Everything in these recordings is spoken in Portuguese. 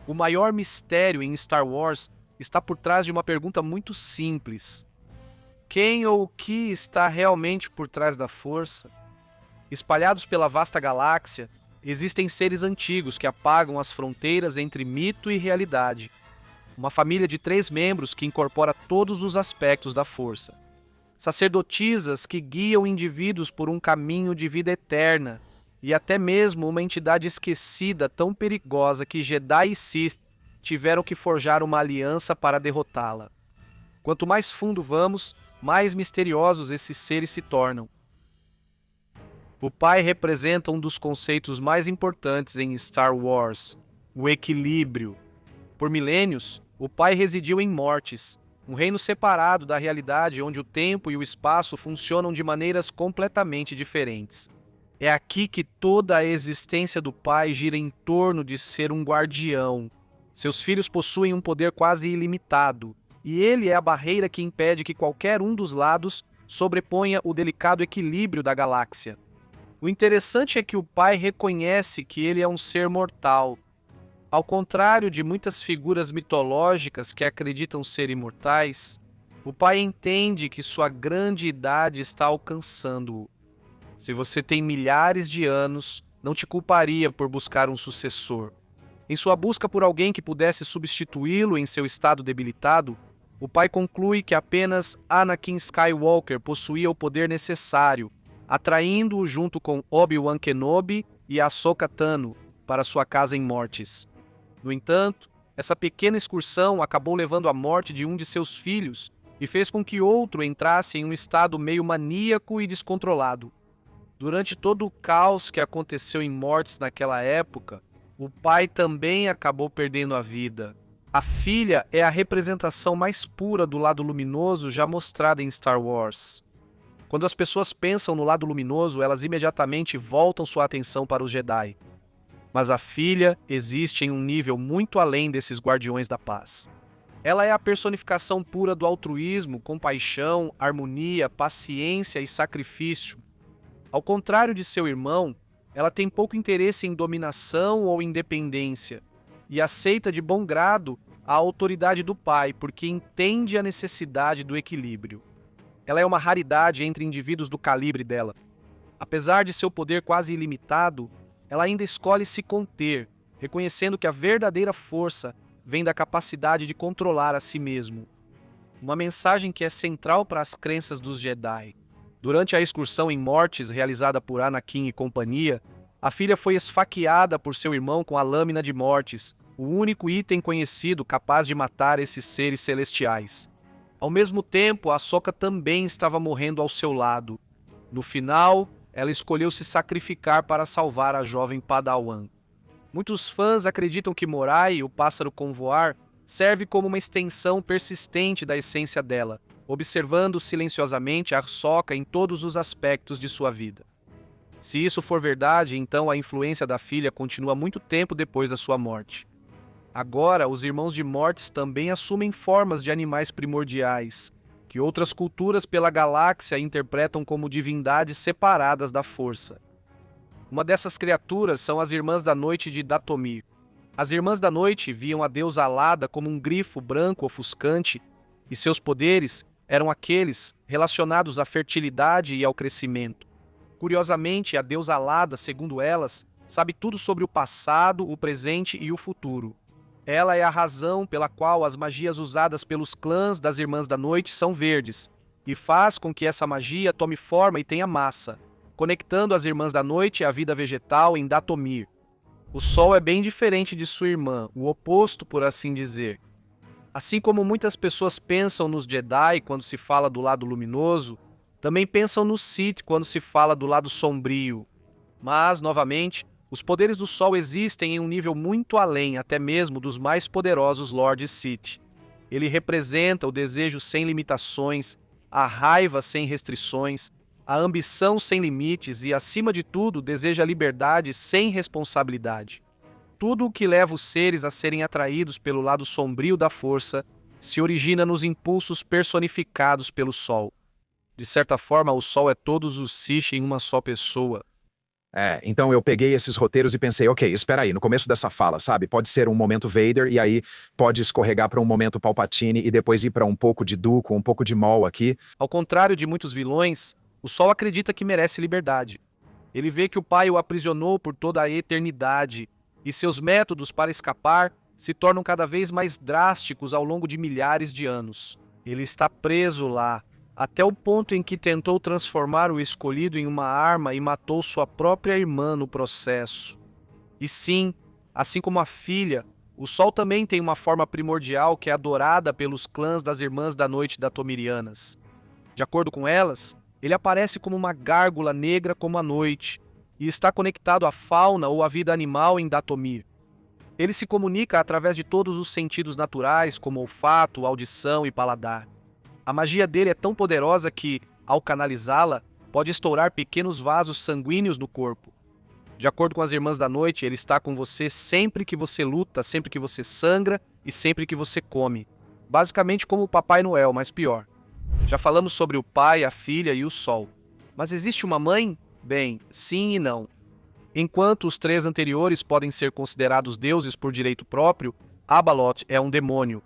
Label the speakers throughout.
Speaker 1: O maior mistério em Star Wars está por trás de uma pergunta muito simples: quem ou o que está realmente por trás da força? Espalhados pela vasta galáxia, existem seres antigos que apagam as fronteiras entre mito e realidade. Uma família de 3 membros que incorpora todos os aspectos da força. Sacerdotisas que guiam indivíduos por um caminho de vida eterna, e até mesmo uma entidade esquecida tão perigosa que Jedi e Sith tiveram que forjar uma aliança para derrotá-la. Quanto mais fundo vamos, mais misteriosos esses seres se tornam. O pai representa um dos conceitos mais importantes em Star Wars, o equilíbrio. Por milênios, o pai residiu em Mortis, um reino separado da realidade onde o tempo e o espaço funcionam de maneiras completamente diferentes. É aqui que toda a existência do pai gira em torno de ser um guardião. Seus filhos possuem um poder quase ilimitado, e ele é a barreira que impede que qualquer um dos lados sobreponha o delicado equilíbrio da galáxia. O interessante é que o pai reconhece que ele é um ser mortal. Ao contrário de muitas figuras mitológicas que acreditam ser imortais, o pai entende que sua grande idade está alcançando-o. Se você tem milhares de anos, não te culparia por buscar um sucessor. Em sua busca por alguém que pudesse substituí-lo em seu estado debilitado, o pai conclui que apenas Anakin Skywalker possuía o poder necessário, atraindo-o junto com Obi-Wan Kenobi e Ahsoka Tano para sua casa em Mortis. No entanto, essa pequena excursão acabou levando à morte de um de seus filhos e fez com que outro entrasse em um estado meio maníaco e descontrolado. Durante todo o caos que aconteceu em Mortis naquela época, o pai também acabou perdendo a vida. A filha é a representação mais pura do lado luminoso já mostrada em Star Wars. Quando as pessoas pensam no lado luminoso, elas imediatamente voltam sua atenção para os Jedi. Mas a filha existe em um nível muito além desses guardiões da paz. Ela é a personificação pura do altruísmo, compaixão, harmonia, paciência e sacrifício. Ao contrário de seu irmão, ela tem pouco interesse em dominação ou independência e aceita de bom grado a autoridade do pai porque entende a necessidade do equilíbrio. Ela é uma raridade entre indivíduos do calibre dela. Apesar de seu poder quase ilimitado, ela ainda escolhe se conter, reconhecendo que a verdadeira força vem da capacidade de controlar a si mesmo. Uma mensagem que é central para as crenças dos Jedi. Durante a excursão em Mortis realizada por Anakin e companhia, a filha foi esfaqueada por seu irmão com a lâmina de Mortis, o único item conhecido capaz de matar esses seres celestiais. Ao mesmo tempo, Ahsoka também estava morrendo ao seu lado. No final, ela escolheu se sacrificar para salvar a jovem Padawan. Muitos fãs acreditam que Morai, o pássaro com voar, serve como uma extensão persistente da essência dela, observando silenciosamente a Ahsoka em todos os aspectos de sua vida. Se isso for verdade, então a influência da filha continua muito tempo depois da sua morte. Agora, os irmãos de Mortis também assumem formas de animais primordiais, que outras culturas pela galáxia interpretam como divindades separadas da força. Uma dessas criaturas são as Irmãs da Noite de Dathomir. As Irmãs da Noite viam a deusa alada como um grifo branco ofuscante, e seus poderes eram aqueles relacionados à fertilidade e ao crescimento. Curiosamente, a deusa alada, segundo elas, sabe tudo sobre o passado, o presente e o futuro. Ela é a razão pela qual as magias usadas pelos clãs das Irmãs da Noite são verdes, e faz com que essa magia tome forma e tenha massa, conectando as Irmãs da Noite à vida vegetal em Dathomir. O Sol é bem diferente de sua irmã, o oposto, por assim dizer. Assim como muitas pessoas pensam nos Jedi quando se fala do lado luminoso, também pensam nos Sith quando se fala do lado sombrio. Mas, novamente, os poderes do Sol existem em um nível muito além, até mesmo dos mais poderosos Lords Sith. Ele representa o desejo sem limitações, a raiva sem restrições, a ambição sem limites e, acima de tudo, deseja liberdade sem responsabilidade. Tudo o que leva os seres a serem atraídos pelo lado sombrio da força se origina nos impulsos personificados pelo Sol. De certa forma, o Sol é todos os Sith em uma só pessoa.
Speaker 2: Então eu peguei esses roteiros e pensei, ok, espera aí, no começo dessa fala, sabe? Pode ser um momento Vader e aí pode escorregar para um momento Palpatine e depois ir para um pouco de Dooku, um pouco de Maul aqui.
Speaker 1: Ao contrário de muitos vilões, o Sol acredita que merece liberdade. Ele vê que o pai o aprisionou por toda a eternidade e seus métodos para escapar se tornam cada vez mais drásticos ao longo de milhares de anos. Ele está preso lá, até o ponto em que tentou transformar o escolhido em uma arma e matou sua própria irmã no processo. E sim, assim como a filha, o Sol também tem uma forma primordial que é adorada pelos clãs das Irmãs da Noite datomirianas. De acordo com elas, ele aparece como uma gárgula negra como a noite e está conectado à fauna ou à vida animal em Datomir. Ele se comunica através de todos os sentidos naturais, como olfato, audição e paladar. A magia dele é tão poderosa que, ao canalizá-la, pode estourar pequenos vasos sanguíneos no corpo. De acordo com as Irmãs da Noite, ele está com você sempre que você luta, sempre que você sangra e sempre que você come. Basicamente como o Papai Noel, mas pior. Já falamos sobre o pai, a filha e o sol. Mas existe uma mãe? Bem, sim e não. Enquanto os três anteriores podem ser considerados deuses por direito próprio, Abalot é um demônio.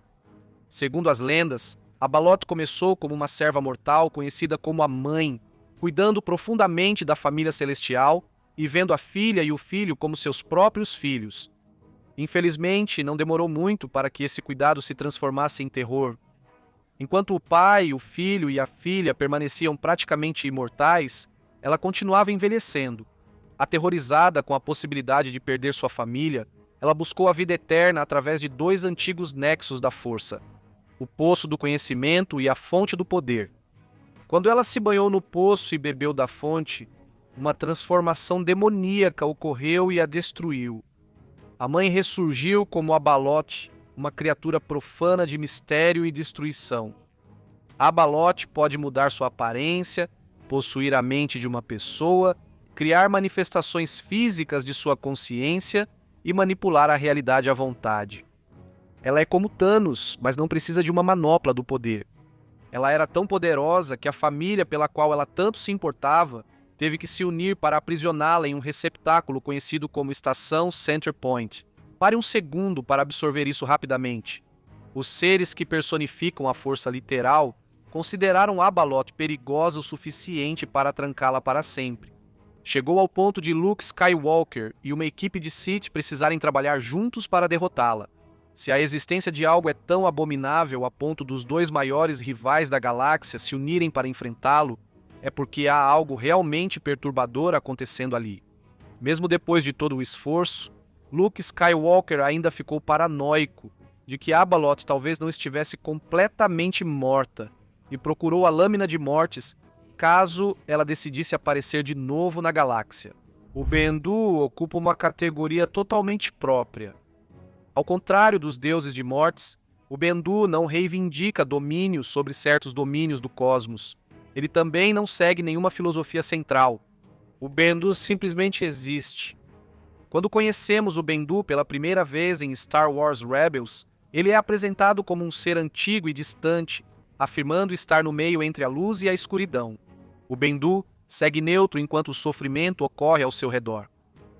Speaker 1: Segundo as lendas, Abalot começou como uma serva mortal conhecida como a Mãe, cuidando profundamente da família celestial e vendo a filha e o filho como seus próprios filhos. Infelizmente, não demorou muito para que esse cuidado se transformasse em terror. Enquanto o pai, o filho e a filha permaneciam praticamente imortais, ela continuava envelhecendo. Aterrorizada com a possibilidade de perder sua família, ela buscou a vida eterna através de dois antigos nexos da força: o poço do conhecimento e a fonte do poder. Quando ela se banhou no poço e bebeu da fonte, uma transformação demoníaca ocorreu e a destruiu. A mãe ressurgiu como Abalot, uma criatura profana de mistério e destruição. Abalot pode mudar sua aparência, possuir a mente de uma pessoa, criar manifestações físicas de sua consciência e manipular a realidade à vontade. Ela é como Thanos, mas não precisa de uma manopla do poder. Ela era tão poderosa que a família pela qual ela tanto se importava teve que se unir para aprisioná-la em um receptáculo conhecido como Estação Center Point. Pare um segundo para absorver isso rapidamente. Os seres que personificam a força literal consideraram Abalot perigosa o suficiente para trancá-la para sempre. Chegou ao ponto de Luke Skywalker e uma equipe de Sith precisarem trabalhar juntos para derrotá-la. Se a existência de algo é tão abominável a ponto dos dois maiores rivais da galáxia se unirem para enfrentá-lo, é porque há algo realmente perturbador acontecendo ali. Mesmo depois de todo o esforço, Luke Skywalker ainda ficou paranoico de que Abalot talvez não estivesse completamente morta e procurou a lâmina de mortes caso ela decidisse aparecer de novo na galáxia. O Bendu ocupa uma categoria totalmente própria. Ao contrário dos deuses de mortes, o Bendu não reivindica domínio sobre certos domínios do cosmos. Ele também não segue nenhuma filosofia central. O Bendu simplesmente existe. Quando conhecemos o Bendu pela primeira vez em Star Wars Rebels, ele é apresentado como um ser antigo e distante, afirmando estar no meio entre a luz e a escuridão. O Bendu segue neutro enquanto o sofrimento ocorre ao seu redor.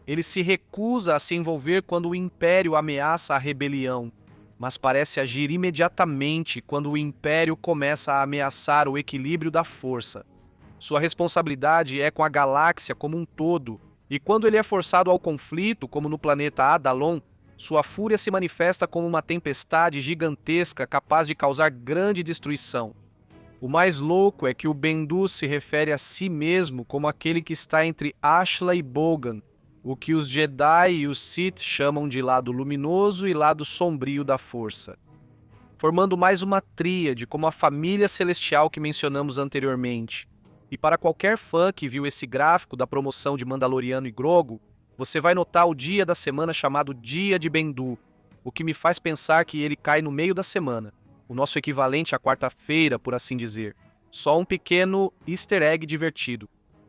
Speaker 1: Ele se recusa a se envolver quando o Império ameaça a rebelião, mas parece agir imediatamente quando o Império começa a ameaçar o equilíbrio da força. Sua responsabilidade é com a galáxia como um todo, e quando ele é forçado ao conflito, como no planeta Adalon, sua fúria se manifesta como uma tempestade gigantesca capaz de causar grande destruição. O mais louco é que o Bendu se refere a si mesmo como aquele que está entre Ashla e Bogan, o que os Jedi e os Sith chamam de lado luminoso e lado sombrio da força, formando mais uma tríade como a família celestial que mencionamos anteriormente. E para qualquer fã que viu esse gráfico da promoção de Mandaloriano e Grogu, você vai notar o dia da semana chamado Dia de Bendu, o que me faz pensar que ele cai no meio da semana, o nosso equivalente à quarta-feira, por assim dizer. Só um pequeno easter egg divertido.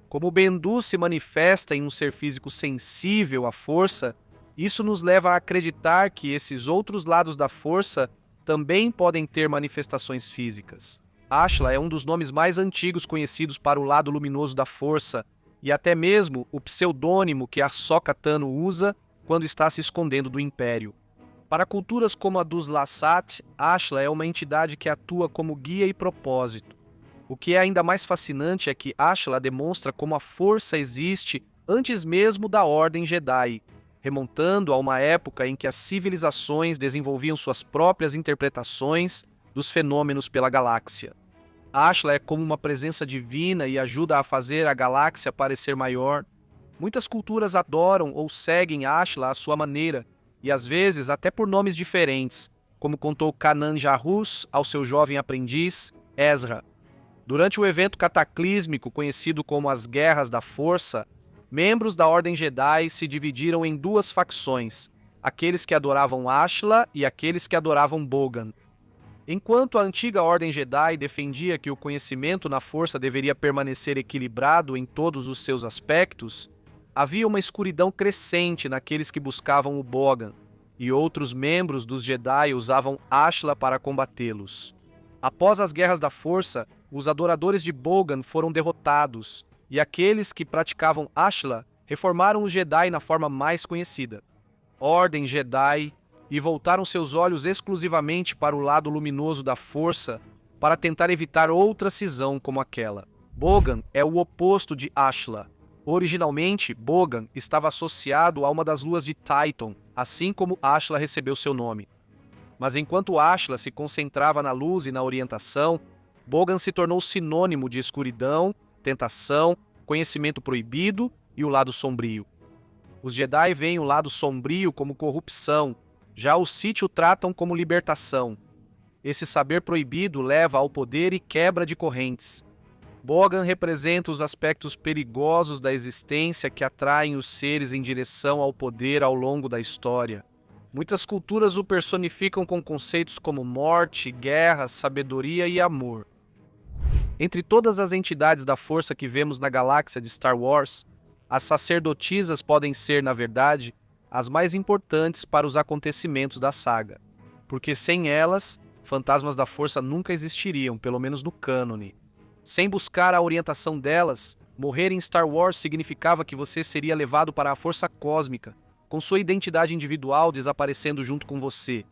Speaker 1: Como o Bendu se manifesta em um ser físico sensível à força, isso nos leva a acreditar que esses outros lados da força também podem ter manifestações físicas. Ashla é um dos nomes mais antigos conhecidos para o lado luminoso da força, e até mesmo o pseudônimo que Ahsoka Tano usa quando está se escondendo do Império. Para culturas como a dos Lasat, Ashla é uma entidade que atua como guia e propósito. O que é ainda mais fascinante é que Ashla demonstra como a força existe antes mesmo da Ordem Jedi, remontando a uma época em que as civilizações desenvolviam suas próprias interpretações dos fenômenos pela galáxia. Ashla é como uma presença divina e ajuda a fazer a galáxia parecer maior. Muitas culturas adoram ou seguem Ashla à sua maneira, e às vezes até por nomes diferentes, como contou Kanan Jarrus ao seu jovem aprendiz, Ezra. Durante o evento cataclísmico conhecido como as Guerras da Força, membros da Ordem Jedi se dividiram em duas facções, aqueles que adoravam Ashla e aqueles que adoravam Bogan. Enquanto a antiga Ordem Jedi defendia que o conhecimento na Força deveria permanecer equilibrado em todos os seus aspectos, havia uma escuridão crescente naqueles que buscavam o Bogan, e outros membros dos Jedi usavam Ashla para combatê-los. Após as Guerras da Força, os adoradores de Bogan foram derrotados, e aqueles que praticavam Ashla reformaram os Jedi na forma mais conhecida, Ordem Jedi, e voltaram seus olhos exclusivamente para o lado luminoso da Força para tentar evitar outra cisão como aquela. Bogan é o oposto de Ashla. Originalmente, Bogan estava associado a uma das luas de Titan, assim como Ashla recebeu seu nome. Mas enquanto Ashla se concentrava na luz e na orientação, Bogan se tornou sinônimo de escuridão, tentação, conhecimento proibido e o lado sombrio. Os Jedi veem o lado sombrio como corrupção, já os Sith o tratam como libertação. Esse saber proibido leva ao poder e quebra de correntes. Bogan representa os aspectos perigosos da existência que atraem os seres em direção ao poder ao longo da história. Muitas culturas o personificam com conceitos como morte, guerra, sabedoria e amor. Entre todas as entidades da força que vemos na galáxia de Star Wars, as sacerdotisas podem ser, na verdade, as mais importantes para os acontecimentos da saga, porque sem elas, fantasmas da força nunca existiriam, pelo menos no cânone. Sem buscar a orientação delas, morrer em Star Wars significava que você seria levado para a força cósmica, com sua identidade individual desaparecendo junto com você.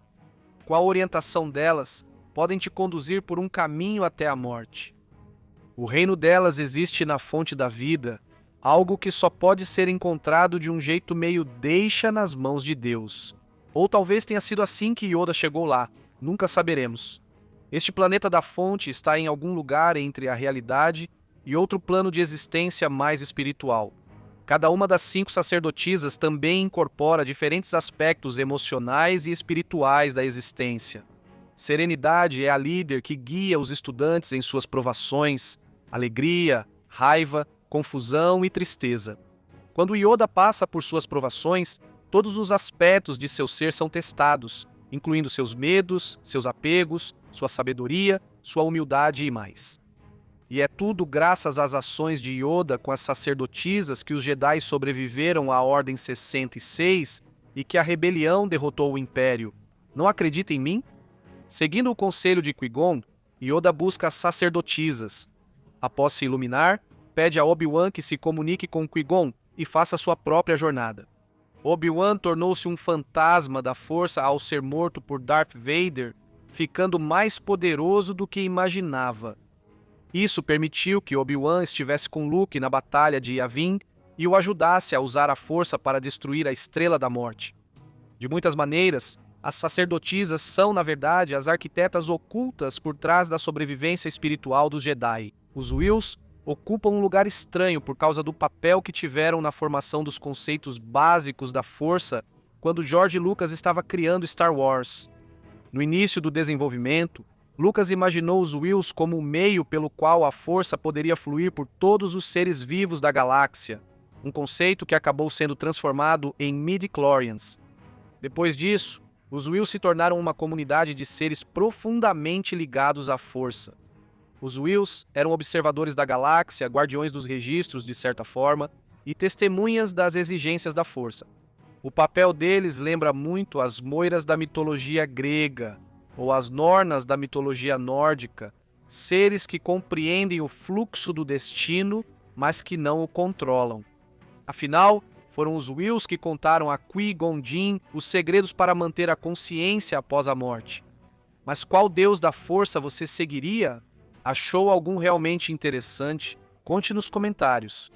Speaker 1: Com a orientação delas, podem te conduzir por um caminho até a morte. O reino delas existe na fonte da vida, algo que só pode ser encontrado de um jeito meio deixa nas mãos de Deus. Ou talvez tenha sido assim que Yoda chegou lá, nunca saberemos. Este planeta da fonte está em algum lugar entre a realidade e outro plano de existência mais espiritual. Cada uma das 5 sacerdotisas também incorpora diferentes aspectos emocionais e espirituais da existência. Serenidade é a líder que guia os estudantes em suas provações, alegria, raiva, confusão e tristeza. Quando Yoda passa por suas provações, todos os aspectos de seu ser são testados, incluindo seus medos, seus apegos, sua sabedoria, sua humildade e mais. E é tudo graças às ações de Yoda com as sacerdotisas que os Jedi sobreviveram à Ordem 66 e que a rebelião derrotou o Império. Não acredita em mim? Seguindo o conselho de Qui-Gon, Yoda busca as sacerdotisas. Após se iluminar, pede a Obi-Wan que se comunique com Qui-Gon e faça sua própria jornada. Obi-Wan tornou-se um fantasma da força ao ser morto por Darth Vader, ficando mais poderoso do que imaginava. Isso permitiu que Obi-Wan estivesse com Luke na batalha de Yavin e o ajudasse a usar a força para destruir a Estrela da Morte. De muitas maneiras, as sacerdotisas são, na verdade, as arquitetas ocultas por trás da sobrevivência espiritual dos Jedi. Os Whills ocupam um lugar estranho por causa do papel que tiveram na formação dos conceitos básicos da força quando George Lucas estava criando Star Wars. No início do desenvolvimento, Lucas imaginou os Whills como o meio pelo qual a força poderia fluir por todos os seres vivos da galáxia, um conceito que acabou sendo transformado em midi-chlorians. Depois disso, os Whills se tornaram uma comunidade de seres profundamente ligados à força. Os Whills eram observadores da galáxia, guardiões dos registros de certa forma, e testemunhas das exigências da força. O papel deles lembra muito as moiras da mitologia grega, ou as Nornas da mitologia nórdica, seres que compreendem o fluxo do destino, mas que não o controlam. Afinal, foram os Wills que contaram a Qui-Gon Jinn os segredos para manter a consciência após a morte. Mas qual deus da força você seguiria? Achou algum realmente interessante? Conte nos comentários.